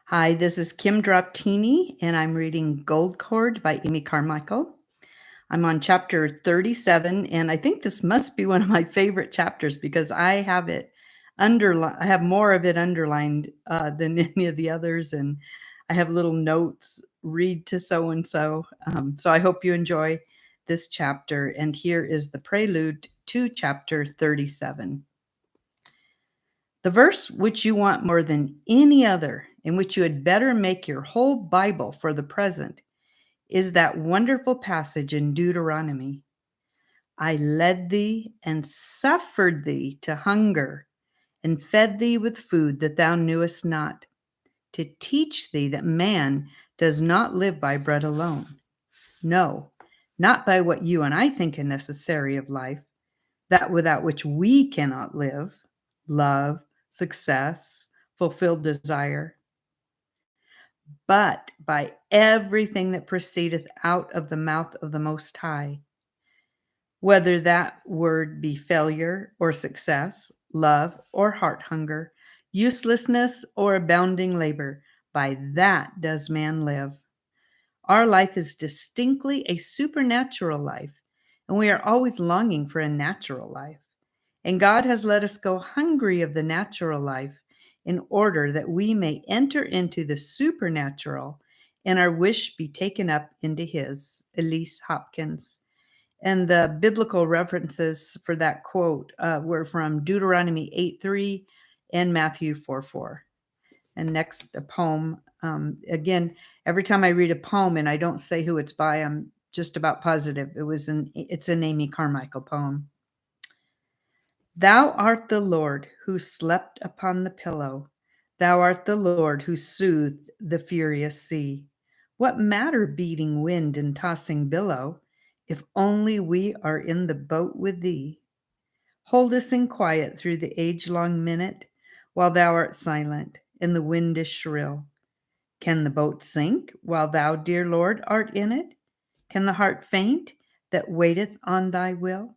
Hi, this is Kim Droptiny, and I'm reading Gold Cord by Amy Carmichael. I'm on chapter 37, and I think this must be one of my favorite chapters because I have it I have more of it underlined than any of the others, and I have little notes, read to so and so. So I hope you enjoy this chapter, and here is the prelude to chapter 37. The verse which you want more than any other, in which you had better make your whole Bible for the present, is that wonderful passage in Deuteronomy. I led thee and suffered thee to hunger, and fed thee with food that thou knewest not, to teach thee that man does not live by bread alone. No, not by what you and I think a necessary of life, that without which we cannot live, love, success, fulfilled desire, but by everything that proceedeth out of the mouth of the Most High, whether that word be failure or success, love or heart hunger, uselessness or abounding labor, by that does man live. Our life is distinctly a supernatural life, and we are always longing for a natural life. And God has let us go hungry of the natural life in order that we may enter into the supernatural and our wish be taken up into His. Elise Hopkins. And the biblical references for that quote were from Deuteronomy 8:3 and Matthew 4:4. And next, a poem. Again, every time I read a poem and I don't say who it's by, I'm just about positive it's an Amy Carmichael poem. Thou art the Lord who slept upon the pillow. Thou art the Lord who soothed the furious sea. What matter beating wind and tossing billow, if only we are in the boat with thee? Hold us in quiet through the age-long minute, while thou art silent and the wind is shrill. Can the boat sink while thou, dear Lord, art in it? Can the heart faint that waiteth on thy will?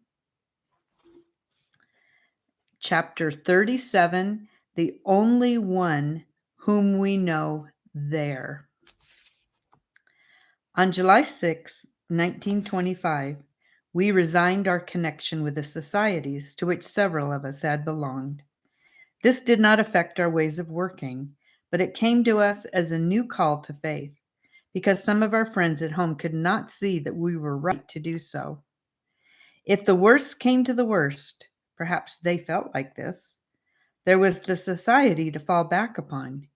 Chapter 37, The Only One Whom We Know There. On July 6, 1925, we resigned our connection with the societies to which several of us had belonged. This did not affect our ways of working, but it came to us as a new call to faith, because some of our friends at home could not see that we were right to do so. If the worst came to the worst, perhaps they felt like this, there was the society to fall back upon.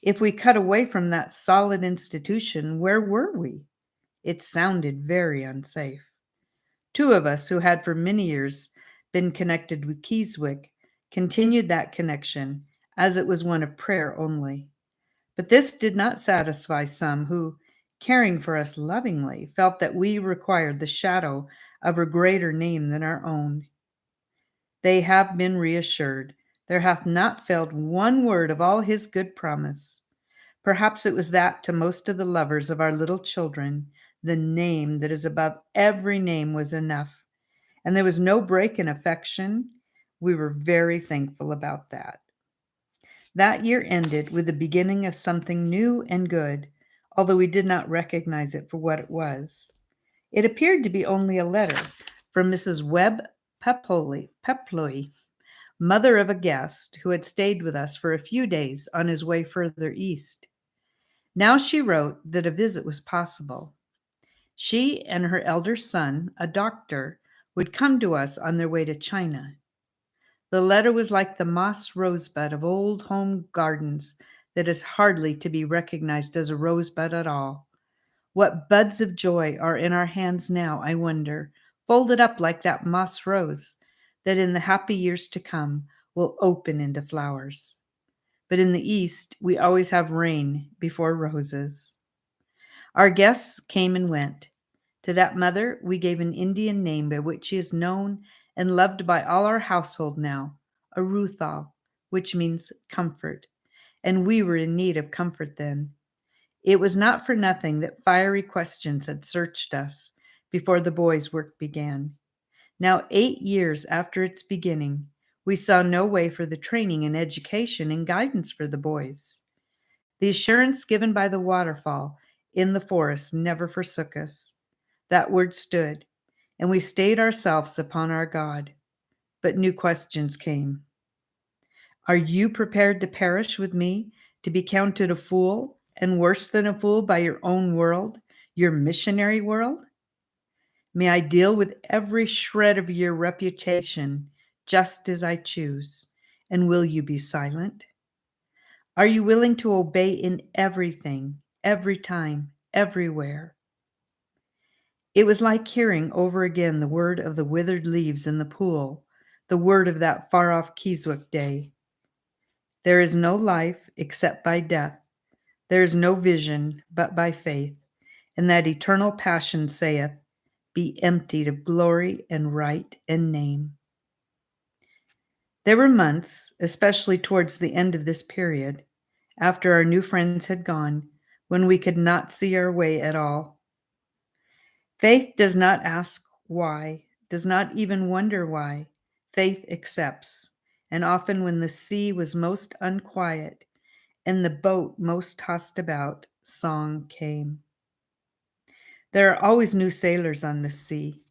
If we cut away from that solid institution, where were we? It sounded very unsafe. Two of us who had for many years been connected with Keswick continued that connection as it was one of prayer only. But this did not satisfy some who, caring for us lovingly, felt that we required the shadow of a greater name than our own. They have been reassured. There hath not failed one word of all his good promise. Perhaps it was that to most of the lovers of our little children, the name that is above every name was enough, and there was no break in affection. We were very thankful about that. That year ended with the beginning of something new and good, although we did not recognize it for what it was. It appeared to be only a letter from Mrs. Webb Peploy, mother of a guest who had stayed with us for a few days on his way further east. Now she wrote that a visit was possible. She and her elder son, a doctor, would come to us on their way to China. The letter was like the moss rosebud of old home gardens that is hardly to be recognized as a rosebud at all. What buds of joy are in our hands now, I wonder, folded up like that moss rose, that in the happy years to come will open into flowers. But in the East, we always have rain before roses. Our guests came and went. To that mother, we gave an Indian name by which she is known and loved by all our household now, Aruthal, which means comfort. And we were in need of comfort then. It was not for nothing that fiery questions had searched us before the boys' work began. Now, 8 years after its beginning, we saw no way for the training and education and guidance for the boys. The assurance given by the waterfall in the forest never forsook us. That word stood, and we stayed ourselves upon our God. But new questions came. Are you prepared to perish with me, to be counted a fool, and worse than a fool by your own world, your missionary world? May I deal with every shred of your reputation just as I choose, and will you be silent? Are you willing to obey in everything, every time, everywhere? It was like hearing over again the word of the withered leaves in the pool, the word of that far-off Keswick day. There is no life except by death. There is no vision but by faith. And that eternal passion saith, be emptied of glory and right and name. There were months, especially towards the end of this period, after our new friends had gone, when we could not see our way at all. Faith does not ask why, does not even wonder why. Faith accepts, and often when the sea was most unquiet and the boat most tossed about, song came. There are always new sailors on the sea.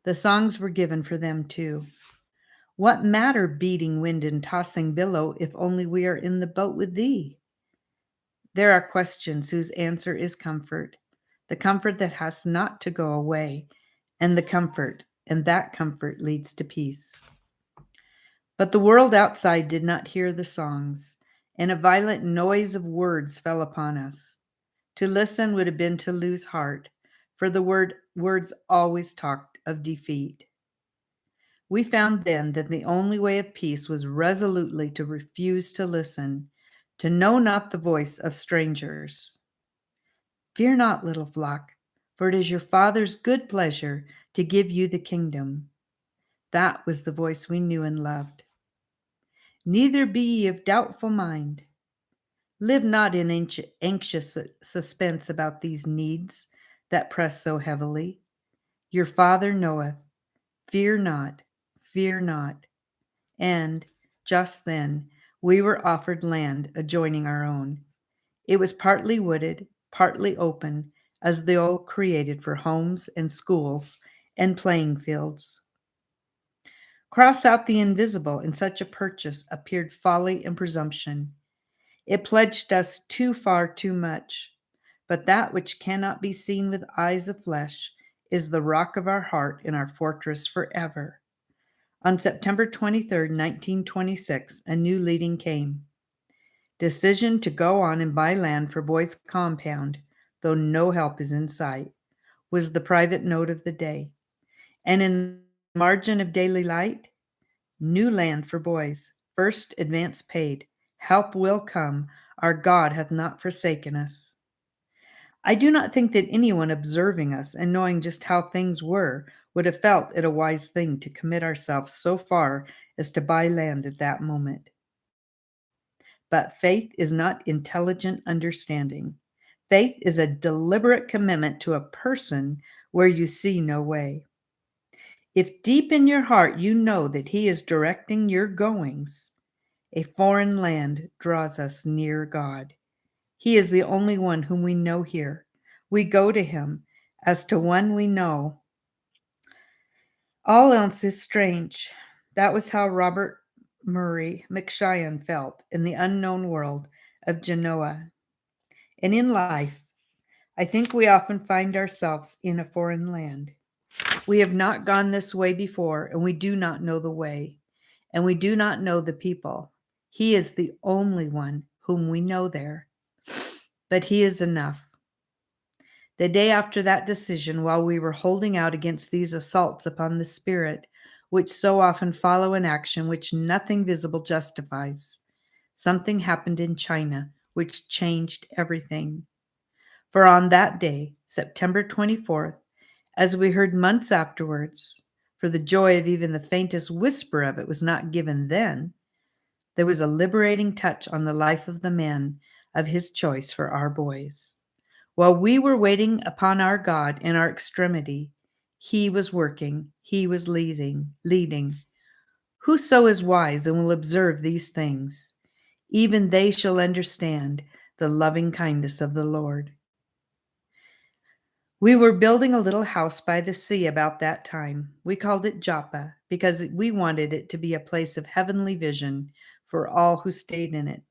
The songs were given for them too. What matter beating wind and tossing billow if only we are in the boat with thee? There are questions whose answer is comfort, the comfort that has not to go away, and that comfort leads to peace. But the world outside did not hear the songs, and a violent noise of words fell upon us. To listen would have been to lose heart, for the words always talked of defeat. We found then that the only way of peace was resolutely to refuse to listen, to know not the voice of strangers. Fear not, little flock, for it is your Father's good pleasure to give you the kingdom. That was the voice we knew and loved. Neither be ye of doubtful mind. Live not in anxious suspense about these needs that press so heavily. Your Father knoweth. Fear not, fear not. And just then we were offered land adjoining our own. It was partly wooded, partly open, as though created for homes and schools and playing fields. Cross out the invisible in such a purchase appeared folly and presumption. It pledged us too far too much. But that which cannot be seen with eyes of flesh is the rock of our heart and our fortress forever. On September 23, 1926, a new leading came. Decision to go on and buy land for boys' compound, though no help is in sight, was the private note of the day. And in the margin of daily light, new land for boys, first advance paid, help will come, our God hath not forsaken us. I do not think that anyone observing us and knowing just how things were would have felt it a wise thing to commit ourselves so far as to buy land at that moment. But faith is not intelligent understanding. Faith is a deliberate commitment to a person where you see no way. If deep in your heart you know that He is directing your goings, a foreign land draws us near God. He is the only one whom we know here. We go to Him as to one we know. All else is strange. That was how Robert Murray McCheyne felt in the unknown world of Genoa. And in life, I think we often find ourselves in a foreign land. We have not gone this way before, and we do not know the way, and we do not know the people. He is the only one whom we know there. But He is enough. The day after that decision, while we were holding out against these assaults upon the spirit, which so often follow an action which nothing visible justifies, something happened in China which changed everything. For on that day, September 24th, as we heard months afterwards, for the joy of even the faintest whisper of it was not given then, there was a liberating touch on the life of the man of His choice for our boys. While we were waiting upon our God in our extremity, He was working, He was leading. Whoso is wise and will observe these things, even they shall understand the loving kindness of the Lord. We were building a little house by the sea about that time. We called it Joppa because we wanted it to be a place of heavenly vision for all who stayed in it.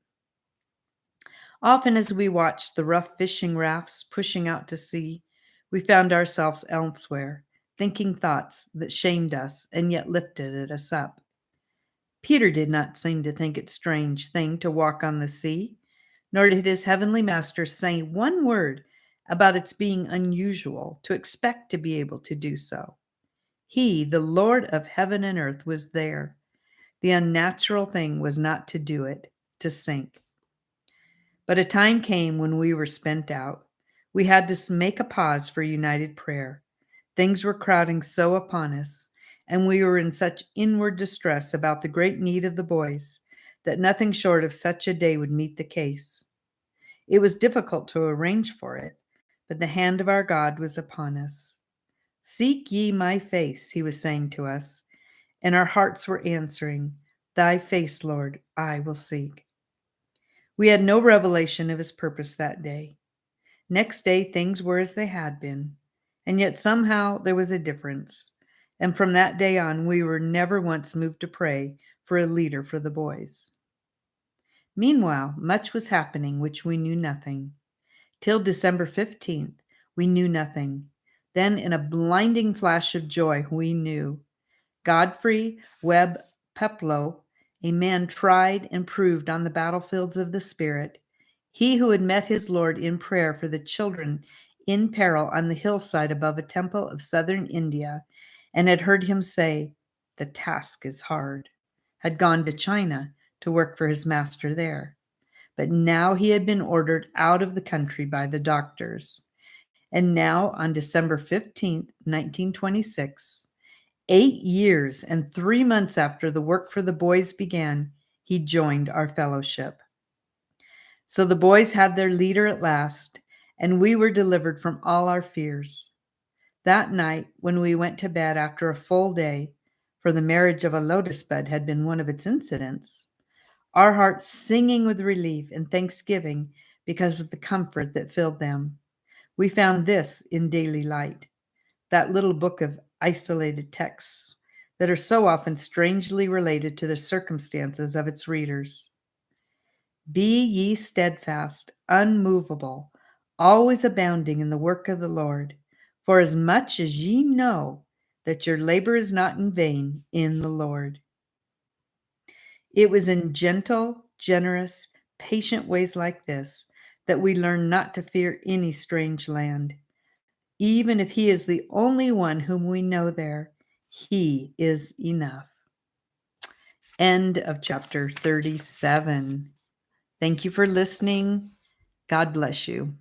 Often, as we watched the rough fishing rafts pushing out to sea, we found ourselves elsewhere, thinking thoughts that shamed us and yet lifted us up. Peter did not seem to think it a strange thing to walk on the sea, nor did his heavenly master say one word about its being unusual to expect to be able to do so. He, the Lord of heaven and earth, was there. The unnatural thing was not to do it, to sink. But a time came when we were spent out. We had to make a pause for united prayer. Things were crowding so upon us, and we were in such inward distress about the great need of the boys that nothing short of such a day would meet the case. It was difficult to arrange for it, but the hand of our God was upon us. Seek ye my face, he was saying to us, and our hearts were answering, Thy face, Lord, I will seek. We had no revelation of his purpose that day. Next day, things were as they had been, and yet somehow there was a difference. And from that day on, we were never once moved to pray for a leader for the boys. Meanwhile, much was happening which we knew nothing. Till December 15th, we knew nothing. Then, in a blinding flash of joy, we knew. Godfrey Webb Peploe, a man tried and proved on the battlefields of the Spirit, he who had met his Lord in prayer for the children in peril on the hillside above a temple of southern India, and had heard him say, The task is hard, had gone to China to work for his master there. But now he had been ordered out of the country by the doctors. And now, on December 15th, 1926, 8 years and 3 months after the work for the boys began, he joined our fellowship. So the boys had their leader at last, and we were delivered from all our fears. That night, when we went to bed after a full day, for the marriage of a lotus bud had been one of its incidents, our hearts singing with relief and thanksgiving because of the comfort that filled them, we found this in Daily Light, that little book of isolated texts that are so often strangely related to the circumstances of its readers. Be ye steadfast, unmovable, always abounding in the work of the Lord, for as much as ye know that your labor is not in vain in the Lord. It was in gentle, generous, patient ways like this that we learn not to fear any strange land. Even if he is the only one whom we know there, he is enough. End of chapter 37. Thank you for listening. God bless you.